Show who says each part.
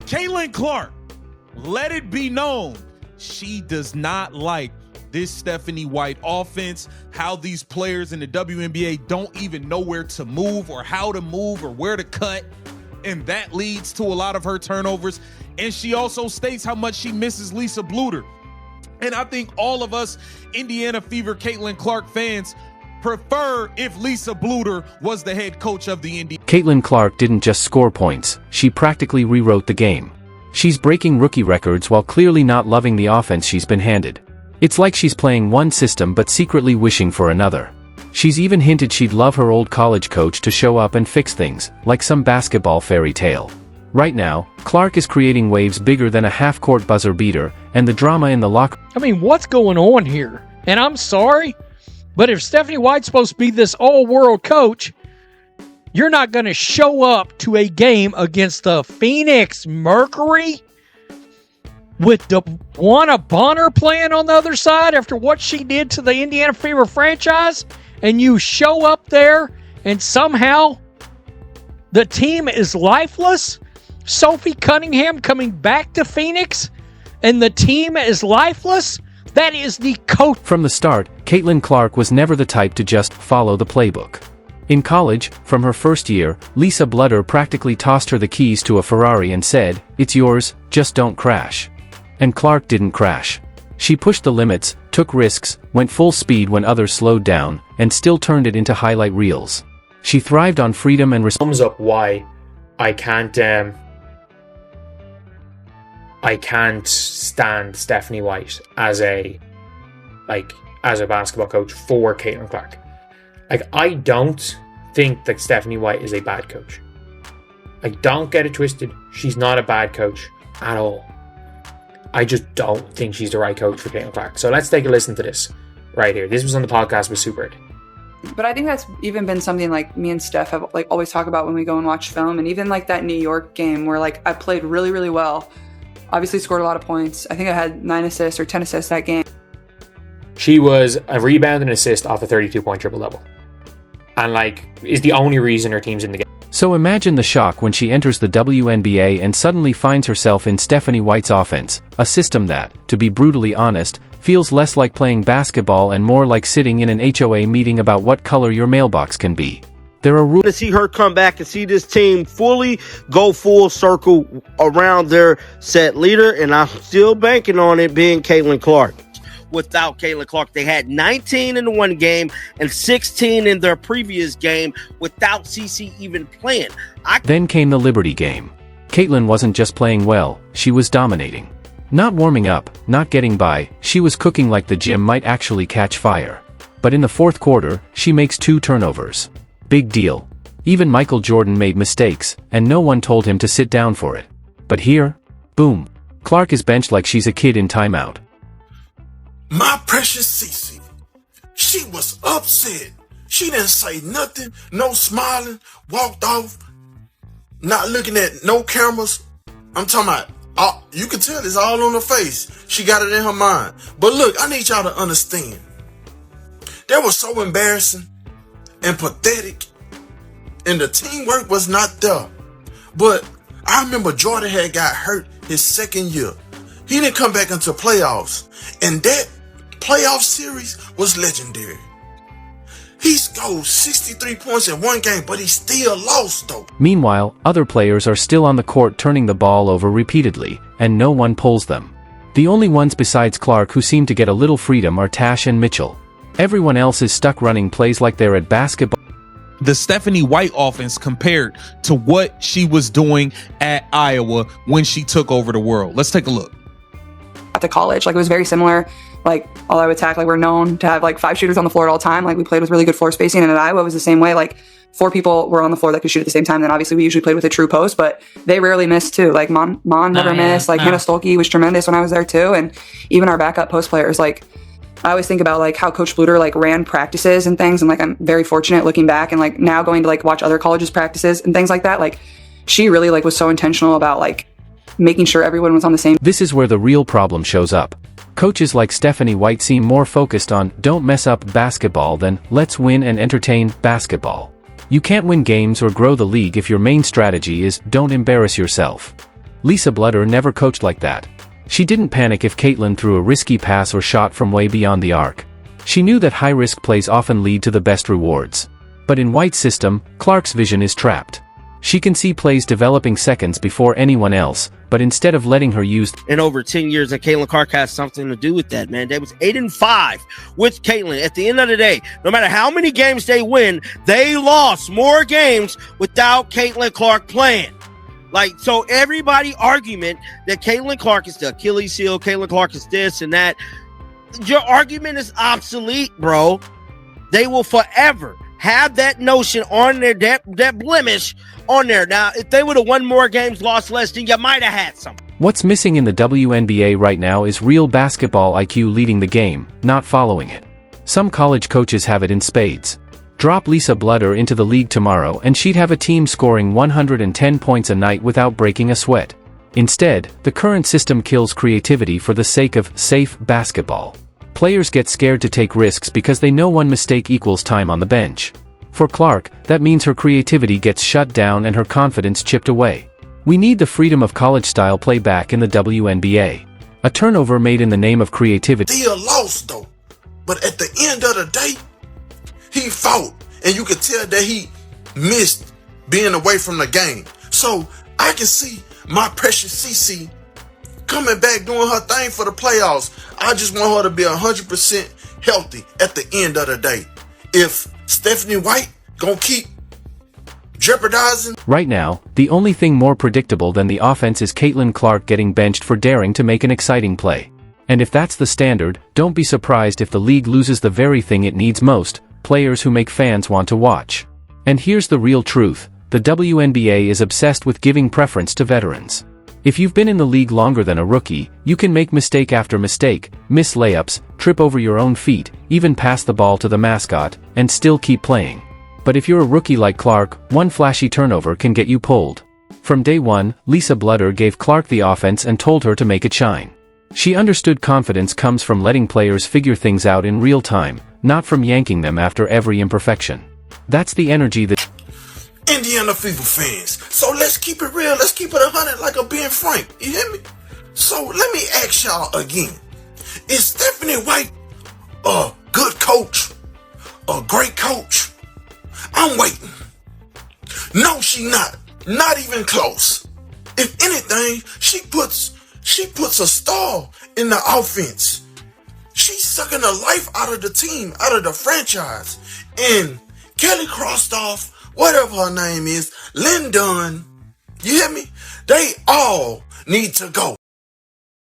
Speaker 1: Caitlin Clark, let it be known, she does not like this Stephanie White offense, how these players in the WNBA don't even know where to move or how to move or where to cut. And that leads to a lot of her turnovers. And she also states how much she misses Lisa Bluder. And I think all of us Indiana Fever Caitlin Clark fans prefer if Lisa Bluder was the head coach of the Indiana.
Speaker 2: Caitlin Clark didn't just score points, she practically rewrote the game. She's breaking rookie records while clearly not loving the offense she's been handed. It's like she's playing one system but secretly wishing for another. She's even hinted she'd love her old college coach to show up and fix things, like some basketball fairy tale. Right now, Clark is creating waves bigger than a half-court buzzer beater, and the drama in the locker...
Speaker 3: I mean, what's going on here? And I'm sorry, but if Stephanie White's supposed to be this all-world coach, you're not going to show up to a game against the Phoenix Mercury with DeWanna Bonner playing on the other side after what she did to the Indiana Fever franchise, and you show up there and somehow the team is lifeless? Sophie Cunningham coming back to Phoenix and the team is lifeless? That is the coach.
Speaker 2: From the start, Caitlin Clark was never the type to just follow the playbook. In college, from her first year, Lisa Bluder practically tossed her the keys to a Ferrari and said, "It's yours, just don't crash." And Clark didn't crash. She pushed the limits, took risks, went full speed when others slowed down, and still turned it into highlight reels. She thrived on freedom and
Speaker 4: sums up why I can't stand Stephanie White as a basketball coach for Caitlin Clark. I don't think that Stephanie White is a bad coach. Don't get it twisted. She's not a bad coach at all. I just don't think she's the right coach for Caitlin Clark. So let's take a listen to this right here. This was on the podcast with Super 8.
Speaker 5: But I think that's even been something like me and Steph have always talk about when we go and watch film. And even that New York game where I played really, really well. Obviously scored a lot of points. I think I had 9 assists or 10 assists that game.
Speaker 4: She was a rebound and assist off a 32-point triple-double. And is the only reason her team's in the game.
Speaker 2: So imagine the shock when she enters the WNBA and suddenly finds herself in Stephanie White's offense, a system that, to be brutally honest, feels less like playing basketball and more like sitting in an HOA meeting about what color your mailbox can be. There are rules
Speaker 6: to see her come back and see this team fully go full circle around their set leader, and I'm still banking on it being Caitlin Clark. Without Caitlin Clark, they had 19 in the one game and 16 in their previous game without CC even playing.
Speaker 2: Then came the Liberty game. Caitlin wasn't just playing well, she was dominating. Not warming up, not getting by, she was cooking like the gym might actually catch fire. But in the fourth quarter, she makes 2 turnovers. Big deal. Even Michael Jordan made mistakes, and no one told him to sit down for it. But here, boom, Clark is benched like she's a kid in timeout.
Speaker 7: My precious Cece, she was upset. She didn't say nothing, no smiling, walked off, not looking at no cameras. I'm talking about, you can tell it's all on her face. She got it in her mind. But look, I need y'all to understand. That was so embarrassing and pathetic, and the teamwork was not there. But I remember Jordan had got hurt his second year. He didn't come back into playoffs, and that playoff series was legendary. He scored 63 points in one game, but he still lost though.
Speaker 2: Meanwhile, other players are still on the court turning the ball over repeatedly, and no one pulls them. The only ones besides Clark who seem to get a little freedom are Tash and Mitchell. Everyone else is stuck running plays like they're at basketball.
Speaker 1: The Stephanie White offense compared to what she was doing at Iowa when she took over the world. Let's take a look.
Speaker 5: At the college, it was very similar. All out attack, we're known to have 5 shooters on the floor at all time. We played with really good floor spacing, and at Iowa it was the same way. 4 people were on the floor that could shoot at the same time. Then obviously we usually played with a true post, but they rarely missed too. Mon never missed. Hannah Stolke was tremendous when I was there too, and even our backup post players. I always think about how Coach Bluder ran practices and things, and I'm very fortunate looking back and now going to watch other colleges' practices and things like that. She really was so intentional about making sure everyone was on the same.
Speaker 2: This is where the real problem shows up. Coaches like Stephanie White seem more focused on don't mess up basketball than let's win and entertain basketball. You can't win games or grow the league if your main strategy is don't embarrass yourself. Lisa Bluder never coached like that. She didn't panic if Caitlin threw a risky pass or shot from way beyond the arc. She knew that high-risk plays often lead to the best rewards. But in White's system, Clark's vision is trapped. She can see plays developing seconds before anyone else, but instead of letting her use
Speaker 6: in over 10 years, and Caitlin Clark has something to do with that, man. They was 8-5 with Caitlin. At the end of the day, no matter how many games they win, they lost more games without Caitlin Clark playing. Like, so everybody argument that Caitlin Clark is the Achilles heel, Caitlin Clark is this and that, your argument is obsolete, bro. They will forever have that notion on there, that blemish on there. Now, if they would have won more games, lost less, then you might have had some.
Speaker 2: What's missing in the WNBA right now is real basketball IQ leading the game, not following it. Some college coaches have it in spades. Drop Lisa Bluder into the league tomorrow and she'd have a team scoring 110 points a night without breaking a sweat. Instead, the current system kills creativity for the sake of safe basketball. Players get scared to take risks because they know one mistake equals time on the bench. For Clark, that means her creativity gets shut down and her confidence chipped away. We need the freedom of college-style play back in the WNBA. A turnover made in the name of creativity.
Speaker 7: Still lost though, but at the end of the day, he fought, and you could tell that he missed being away from the game. So I can see my precious CC coming back doing her thing for the playoffs. I just want her to be 100% healthy at the end of the day. If Stephanie White gonna keep jeopardizing.
Speaker 2: Right now, the only thing more predictable than the offense is Caitlin Clark getting benched for daring to make an exciting play. And if that's the standard, don't be surprised if the league loses the very thing it needs most, players who make fans want to watch. And here's the real truth, the WNBA is obsessed with giving preference to veterans. If you've been in the league longer than a rookie, you can make mistake after mistake, miss layups, trip over your own feet, even pass the ball to the mascot, and still keep playing. But if you're a rookie like Clark, one flashy turnover can get you pulled. From day one, Lisa Bluder gave Clark the offense and told her to make it shine. She understood confidence comes from letting players figure things out in real time, not from yanking them after every imperfection. That's the energy that
Speaker 7: Indiana Fever fans. So let's keep it real. Let's keep it 100 like a Ben Frank. You hear me? So let me ask y'all again. Is Stephanie White a good coach? A great coach? I'm waiting. No, she not. Not even close. If anything, she puts a star in the offense. She's sucking the life out of the team, out of the franchise. And Kelly Krostoff, whatever her name is, Lyndon, you hear me? They all need to go.